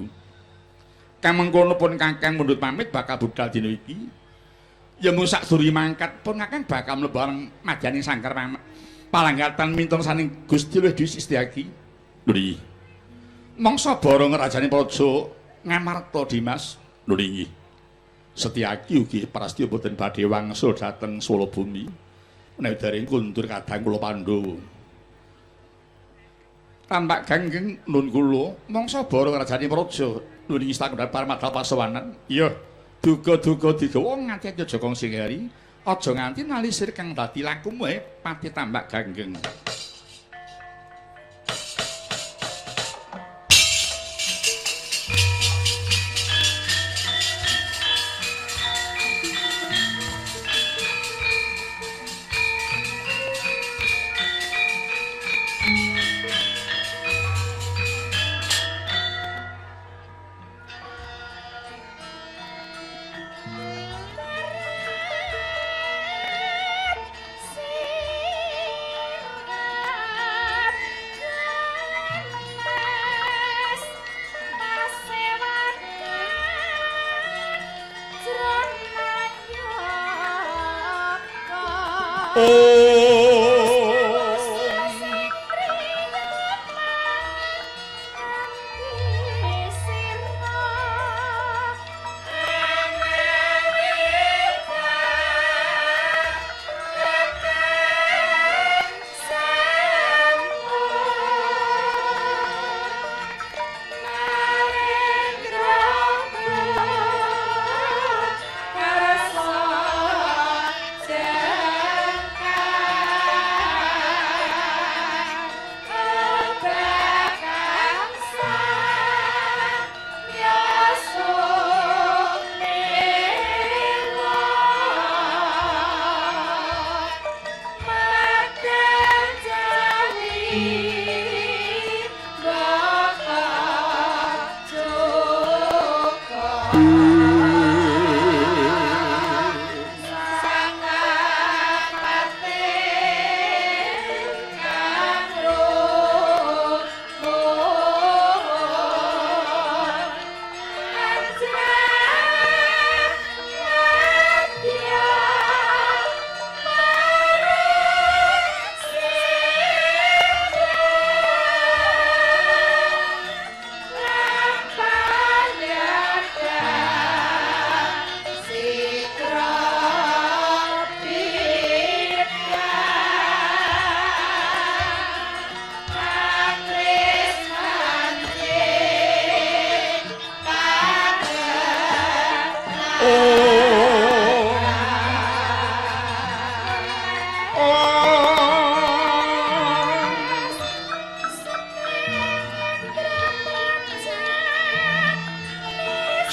Kang mengkono pun Kakang mundhut pamit bakal budal dina iki. Ya mung sadurunge mangkat pun Kakang bakal mlebu bareng madyaning sangkar palanggatan mintun saning Gusti luwih dhisik Setyaki. Lho mangsa bareng rajane praja Ngamarta Dimas. Lho nggih. Setyaki ugi prastya boten badhe wangsul dhateng Solo bumi. Menawi dereng kundur kadang kula Pandhawa. Tambak ganggeng nun kula mangsa bareng rajane praja. Lho nggih sak parmadal pasawanan. Iya. Duga-duga digawa nganti aja kong singari aja nganti nalisir kang dadi lakumu pati tambak ganggeng.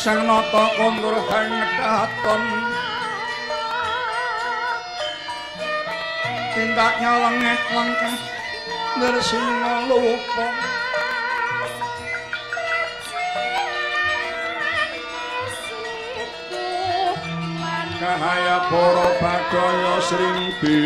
sang nata kondur katon tindak nyalengeh langkah bersina lupa cahaya para padaya srimpi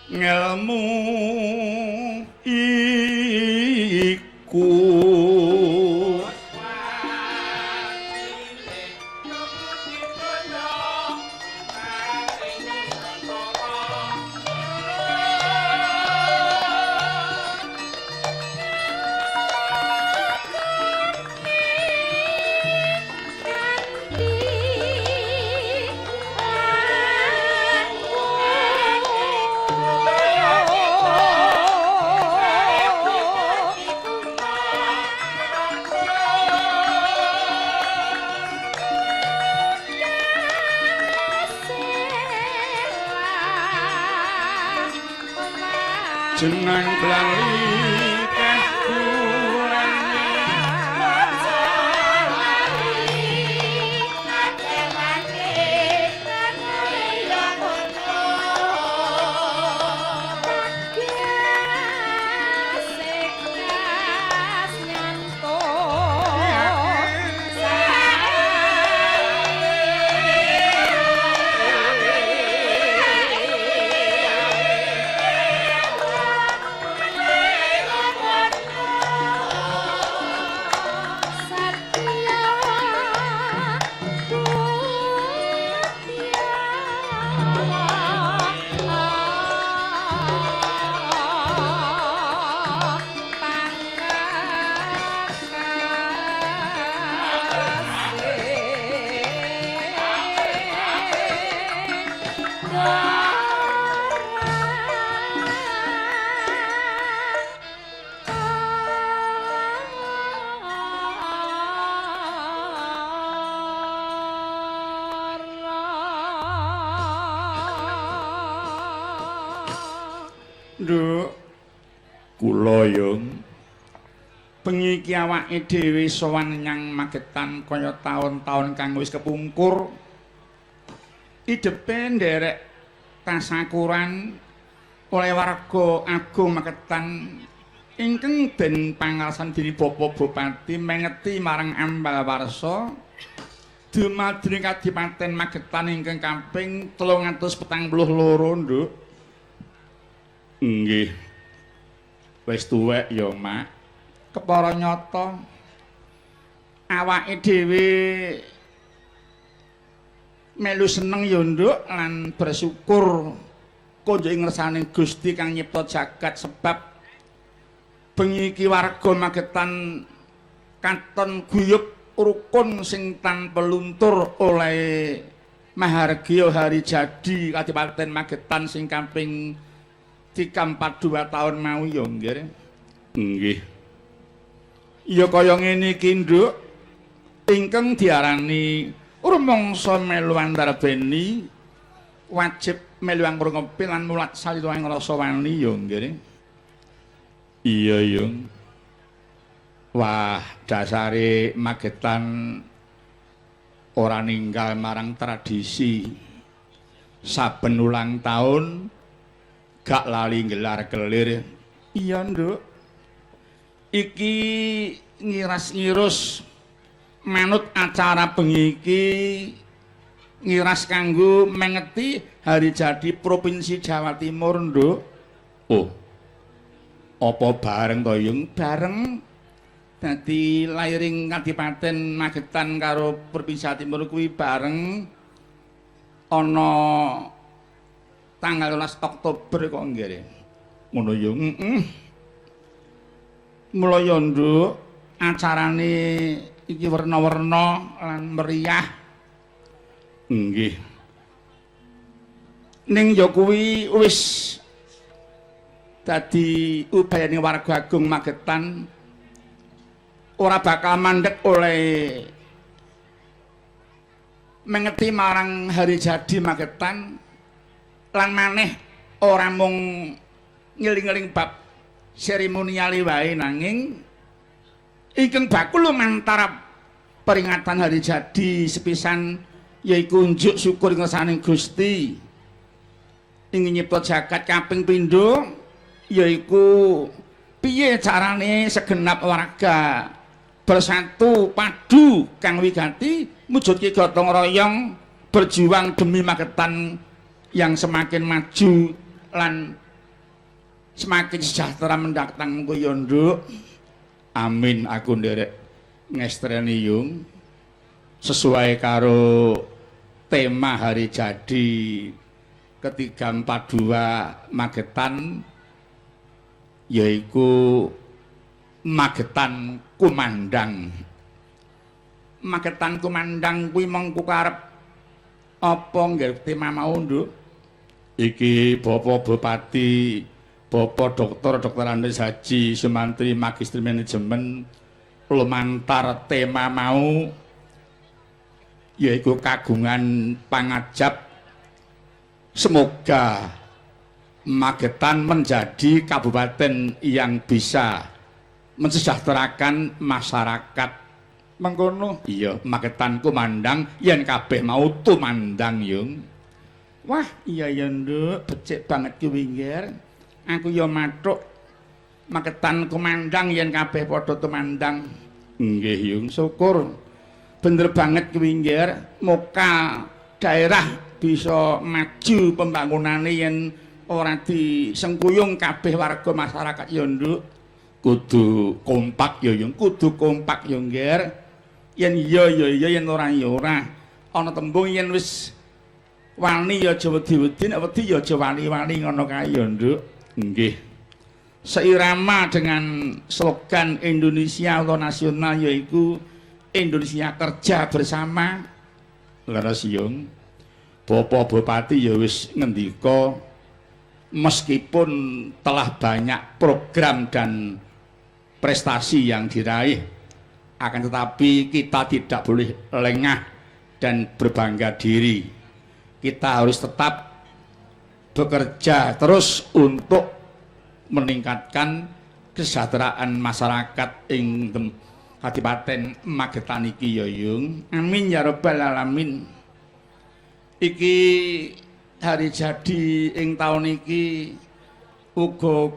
ngelmu iku jeneng glali Nduk, kula yung bengi iki awake dhewe sowan nyang Magetan kaya taun-taun kang wis kepungkur. Idepe nderek tasakuran oleh warga agung Magetan ingkang den pangarsan dening Bapak Bupati mengeti marang Ambal Warsa dumadine Kadipaten Magetan ingkang kaping 342, Nduk. Nggih. Wis tuwek ya, Mak. Kepara nyata awake dhewe melu seneng ya, Nduk, lan bersyukur konjuk ngersane Gusti kang nyipta jagat sebab bengi iki warga Magetan katon guyub rukun sing tanpa luntur oleh mahargya hari jadi Kadipaten Magetan sing kaping 342 tahun mau ya nggih. Nggih. Ya kaya ngene iki, Nduk, ingkang diarani rumangsa melu andarbeni wajib melu ngrungopi lan mulat salira ing rasa wani ya nggih. Iya, Yung. Wah, dasare Magetan ora ninggal marang tradisi. Saben ulang tahun gak lali gelar kelir. Iya, Nduk. Iki ngiras-ngirus manut acara bengi iki ngiras kanggo mengeti hari jadi Provinsi Jawa Timur, Nduk. Oh. Apa bareng to, Yung? Bareng. Dadi lairing Kadipaten Magetan karo Provinsi Jawa Timur kuwi bareng ana tanggal 12 Oktober kok nggih. Ngono ya. Mula ya, Nduk, acarane iki werna-werna lan meriah. Nggih. Ning ya kuwi wis dadi ubayane warga agung Magetan ora bakal mandek oleh mengeti marang hari jadi Magetan lan maneh ora mung ngeling-eling bab seremonial wae nanging ingkang bakul lumantar peringatan hari jadi sepisan yaiku unjuk syukur ngersane Gusti ing nyipta jagat kaping pindho yaiku piye carane segenap warga bersatu padu kang wigati mujudke gotong royong berjuang demi Magetan yang semakin maju lan semakin sejahtera mendatang mengko ya, Nduk. Amin. Aku nderek ngestreni, Yung, sesuai karo tema hari jadi ke-342 Magetan yaiku Magetan Kumandang. Magetan Kumandang kuwi mengko karep apa nggih tema mau, Nduk? Iki Bapak Bupati, Bapak Dr. Andes Haji Sumantri Magister Manajemen lumantar tema mau yaiku kagungan pangajab semoga Magetan menjadi kabupaten yang bisa mensejahterakan masyarakat. Mengkono iya Magetan kumandang yen kabeh mau tumandang, Yung. Wah, iya ya, Nduk, becik banget kuwi nggih. Aku ya mathuk Magetan kumandang yen kabeh padha tumandang. Nggih, Yung, syukur. Bener banget kuwi nggih. Muka daerah bisa maju pembangunane yen ora disengkuyung kabeh warga masyarakat ya, Nduk. Kudu kompak ya, Yung, kudu kompak ya nggih. Yen iya ya iya, yen ora ya ora. Ana tembung yen wis wani ya aja wedi-wedi, nek wedi ya aja wani-wani, ngono kae ya, Nduk. Nggih. Seirama dengan slogan Indonesia atau nasional yaitu Indonesia kerja bersama. Leres, Yung. Bapak Bupati ya wis ngendika meskipun telah banyak program dan prestasi yang diraih, akan tetapi kita tidak boleh lengah dan berbangga diri. Kita harus tetap bekerja terus untuk meningkatkan kesejahteraan masyarakat ing Kadipaten Magetan iki ya Yung. Amin ya rabbal alamin. Iki hari jadi ing taun iki uga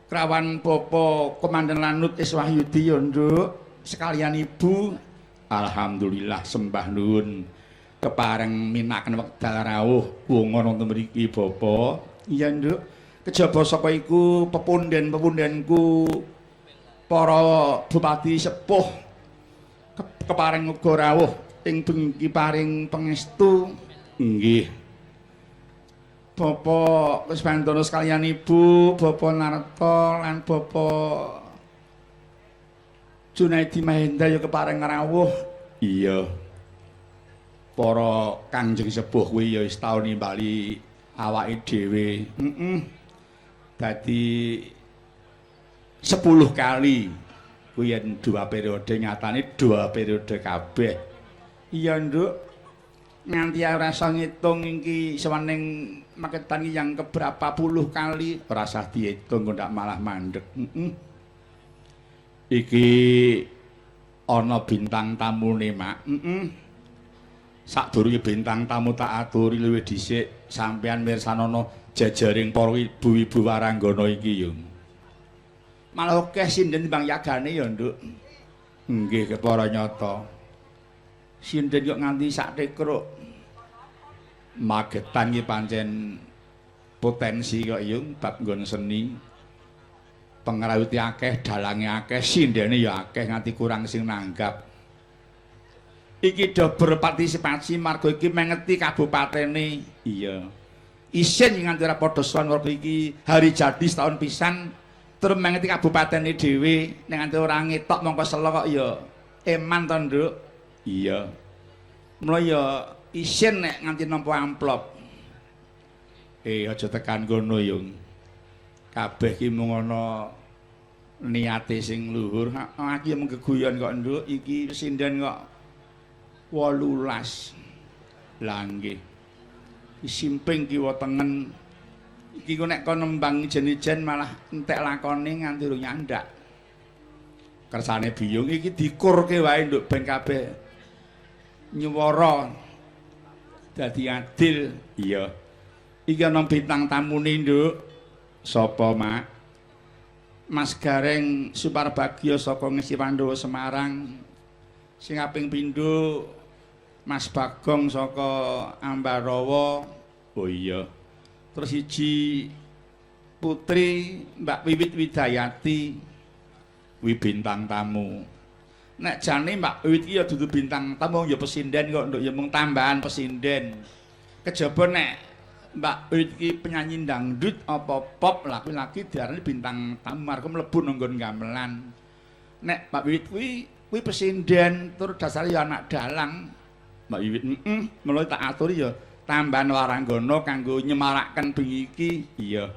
krawan Bapak Komandan Lanut Iswahyudi ya Nduk, sekalian Ibu. Alhamdulillah sembah nuwun kepareng minaken wekdal rawuh wonga wonten mriki Bapak. Iya Nduk. Kejaba saka iku pepunden-pepundenku para bupati sepuh kepareng uga rawuh ing bengi paring pangestu. Nggih. Bapak Kuswandono sekalian Ibu, Bapak Narto lan Bapak Junaidi Mahendra ya kepareng rawuh. Iya. Para Kangjeng sepuh kuwi ya wis taun nimbali awake dhewe. Dadi 10 kali kuwi yen 2 periode nyatane 2 periode kabeh. Iya Nduk. Nganti ora iso ngitung iki sewening Magetan iki yang keberapa puluh kali ora usah diitung kok ndak malah mandeg. Iki ana bintang tamune Mak. Sadurunge bintang tamu tak aturi luwih dhisik sampeyan mirsanono jajaring para ibu-ibu waranggana iki yo. Malah akeh sinden timbang yagane ya, Nduk. Nggih, kepara nyata. Sinden kok nganti sak tekruk. Magetan iki pancen potensi kok yung bab nggon seni. Pengrawiti akeh, dalange akeh, sindene ya akeh nganti kurang sing nanggap. Iki do berpartisipasi marga iki mengeti kabupatene. Iya. Isin nganti ora padha sowan warga iki hari jadi setahun pisan terus mengeti kabupatene dhewe ning nganti ora ngetok mongko selo kok ya eman to Nduk. Iya. Mula ya isin nek nganti nampa amplop. Aja tekan kono Yung. Kabeh ki mung ana niate sing luhur. Iki mung geguyon kok Nduk, iki sinden kok 18. Lah nggih. Simping kiwa tengen iki kok nek kon nembang ijen-ijen malah entek lakone nganti ru nyandak. Kersane biyung iki dikurke wae Nduk ben kabeh nyuwara dadi adil. Iya. Iki ana bintang tamune Nduk. Sapa, Mak? Mas Gareng Suparbagya saka Ngesi Pandawa Semarang. Sing kaping pindho Mas Bagong saka Ambarawa. Oh iya. Terus siji putri Mbak Wiwit Widayati kuwi bintang tamu. Nek jane Mbak Wiwit iki ya dudu bintang tamu ya pesinden kok Nduk ya mung tambahan pesinden. Kejaba nek Mbak Wiwit iki penyanyi dangdut apa pop laki-laki diarani bintang tamu marga mlebu nang nggon gamelan. Nek Mbak Wiwit kuwi pesinden tur dasare ya anak dalang. Mbak Wiwit mula tak aturi ya tambahan waranggana kanggo nyemaraken bengi iki. Iya.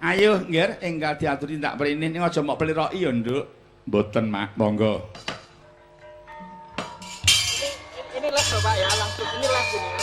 Ayo nggih enggal diaturi tak mrene ning aja mok peliroki ya Nduk. Mboten Mak, monggo. Ini les Bapak ya, langsung ini les ini.